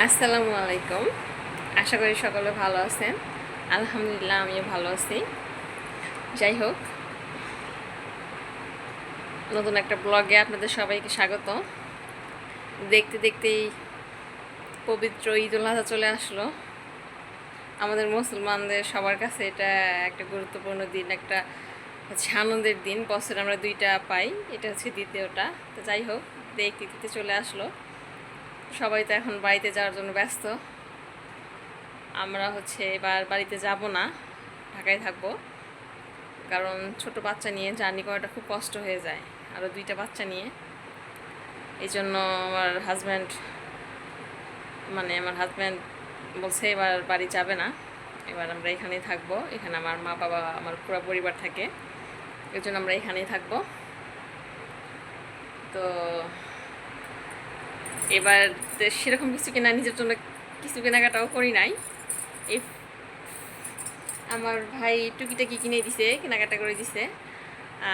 আসসালামু আলাইকুম। আশা করি সকলে ভালো আছেন। আলহামদুলিল্লাহ আমিও ভালো আছি। যাই হোক, নতুন একটা ব্লগে আপনাদের সবাইকে স্বাগত। দেখতে দেখতেই পবিত্র ঈদুল আজহা চলে আসলো। আমাদের মুসলমানদের সবার কাছে এটা একটা গুরুত্বপূর্ণ দিন, একটা হচ্ছে আনন্দের দিন। বছরে আমরা দুইটা পাই, এটা হচ্ছে দ্বিতীয়টা। তো যাই হোক, দেখতে দেখতে চলে আসলো। সবাই তো এখন বাড়িতে যাওয়ার জন্য ব্যস্ত। আমরা হচ্ছে এবার বাড়িতে যাব না, ঢাকায় থাকবো। কারণ ছোট বাচ্চা নিয়ে জার্নি করাটা খুব কষ্ট হয়ে যায়, আরও দুইটা বাচ্চা নিয়ে। এই জন্য আমার হাজব্যান্ড বলছে এবার বাড়ি যাবে না, এবার আমরা এখানেই থাকবো। এখানে আমার মা বাবা, আমার পুরো পরিবার থাকে, এই জন্য আমরা এখানেই থাকবো। তো এবার সেরকম কিছু কেনা, নিজের জন্য কিছু কেনাকাটাও করি নাই। এই আমার ভাই টুকিটাকি কিনে দিছে, কেনাকাটা করে দিছে।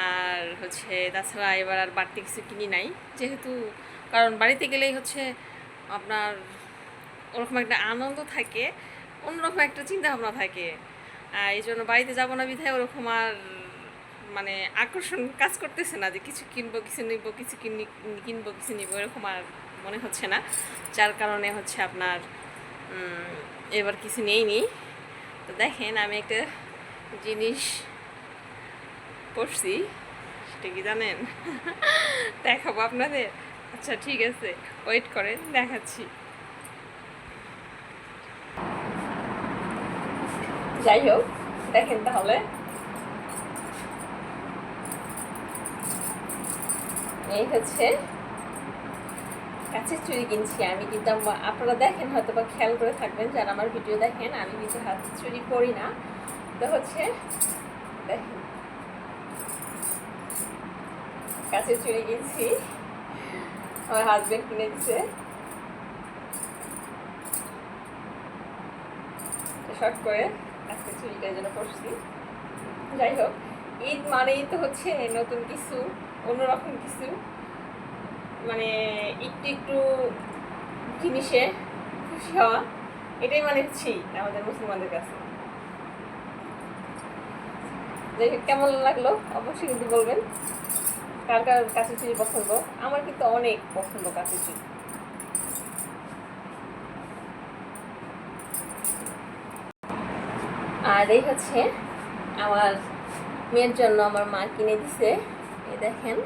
আর হচ্ছে তাছাড়া এবার আর বাড়তি কিছু কিনি নাই, যেহেতু কারণ বাড়িতে গেলেই হচ্ছে আপনার ওরকম একটা আনন্দ থাকে, অন্যরকম একটা চিন্তা ভাবনা থাকে। এই জন্য বাড়িতে যাবো না বিধায় ওরকম আর মানে আকর্ষণ কাজ করতেছে না যে কিছু কিনবো, কিছু নিবো, কিছু কিনবো, কিছু নিবো, এরকম আর মনে হচ্ছে না। যার কারণে হচ্ছে আপনার এবার কিছু নেইনি। তো দেখেন, আমি একটা জিনিস পড়ছি, সেটা কি জানেন? দেখাবো আপনাদের। আচ্ছা ঠিক আছে, ওয়েট করেন, দেখাচ্ছি। যাই হোক, দেখেন তাহলে। এই হচ্ছে কাছের চুড়ি কিনছি আমি, কিন্তু আপনারা দেখেন হয়তো বা খেয়াল করে থাকবেন যারা আমার ভিডিও দেখেন, আমি কিন্তু হাতের চুড়ি করি না। তো হচ্ছে দেখেন, কাছের চুড়ি কিনছি, আমার হাজবেন্ড কিনে দিচ্ছে। শর্ট করে আজকে চুড়িটার জন্য করছি। যাই হোক, ঈদ মানেই তো হচ্ছে নতুন কিছু, অন্যরকম কিছু, মানে একটু একটু জিনিসে খুশি হওয়া, এটাই মানে হচ্ছে আমাদের মুসলমানদের কাছে। যাই হোক, কেমন লাগলো অবশ্যই কিন্তু বলবেন। কার কার কাছে চুড়ি পছন্দ? আমার কিন্তু অনেক পছন্দ কাছে চুড়ি। আর এই হচ্ছে আমার মেয়ের জন্য আমার মা কিনে দিছে। এই দেখেন,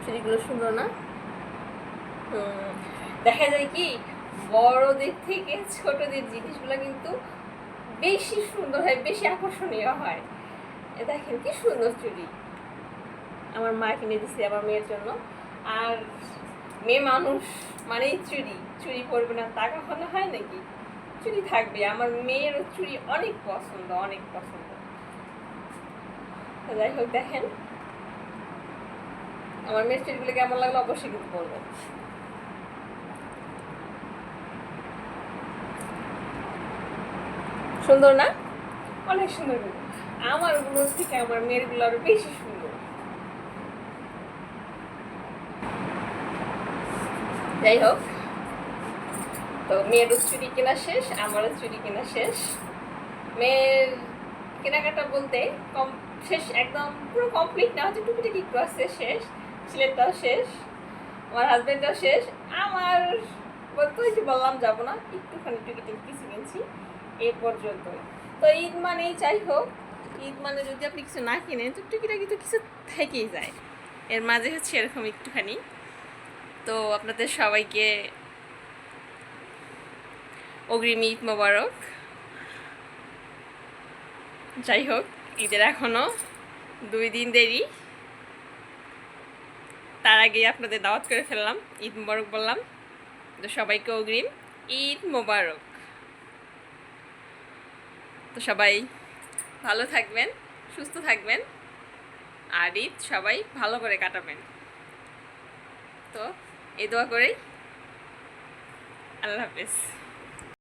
চুড়িগুলো সুন্দর না? দেখা যায় কি বড়দের থেকে ছোটদের জিনিসগুলো কিন্তু বেশি সুন্দর হয়, বেশি আকর্ষণীয় হয়। দেখেন কি সুন্দর চুড়ি আমার মা কিনে দিছে আমার মেয়ের জন্য। আর মেয়ে মানুষ মানেই চুড়ি, চুড়ি পরবে না তা কখনো হয় নাকি? চুড়ি থাকবে। আমার মেয়েরও চুড়ি অনেক পছন্দ, অনেক পছন্দ। যাই হোক, দেখেন আমার মেয়ের চুড়িগুলো কেমন লাগলো অবশ্যই কিন্তু বলবেন। সুন্দর না? অনেক সুন্দর। আমার গুলো থেকে আমার মেয়ের গুলো আরো বেশি সুন্দর। যাই হোক, তো মেয়েরও চুড়ি কেনা শেষ, আমারও চুড়ি কেনা শেষ। মেয়ের কেনাকাটা বলতে কম শেষ, একদম পুরো কমপ্লিট না, হচ্ছে টুকিটাকি একটু আছে শেষ। ছেলেটাও শেষ, আমার হাজবেন্ডটাও শেষ। আমার বলতে ওই যে বললাম যাবো না, একটুখানি টুকিটাকি কিছু কিনছি, এই পর্যন্তই। তো ঈদ মানেই যাই হোক, ঈদ মানে যদি আপনি কিছু না কিনেন তো টুকিটাকি তো কিছু থেকেই যায়, এর মাঝে হচ্ছে এরকম একটুখানি। তো আপনাদের সবাইকে অগ্রিম ঈদ মোবারক। যাই হোক, ঈদের এখনও 2 দিন দেরি, তার আগেই আপনাদের দাওয়াত করে ফেললাম, ঈদ মোবারক বললাম। তো সবাইকে অগ্রিম ঈদ মোবারক। তো সবাই ভালো থাকবেন, সুস্থ থাকবেন, আর ঈদ সবাই ভালো করে কাটাবেন। তো এই দোয়া করেই আল্লাহ হাফেজ।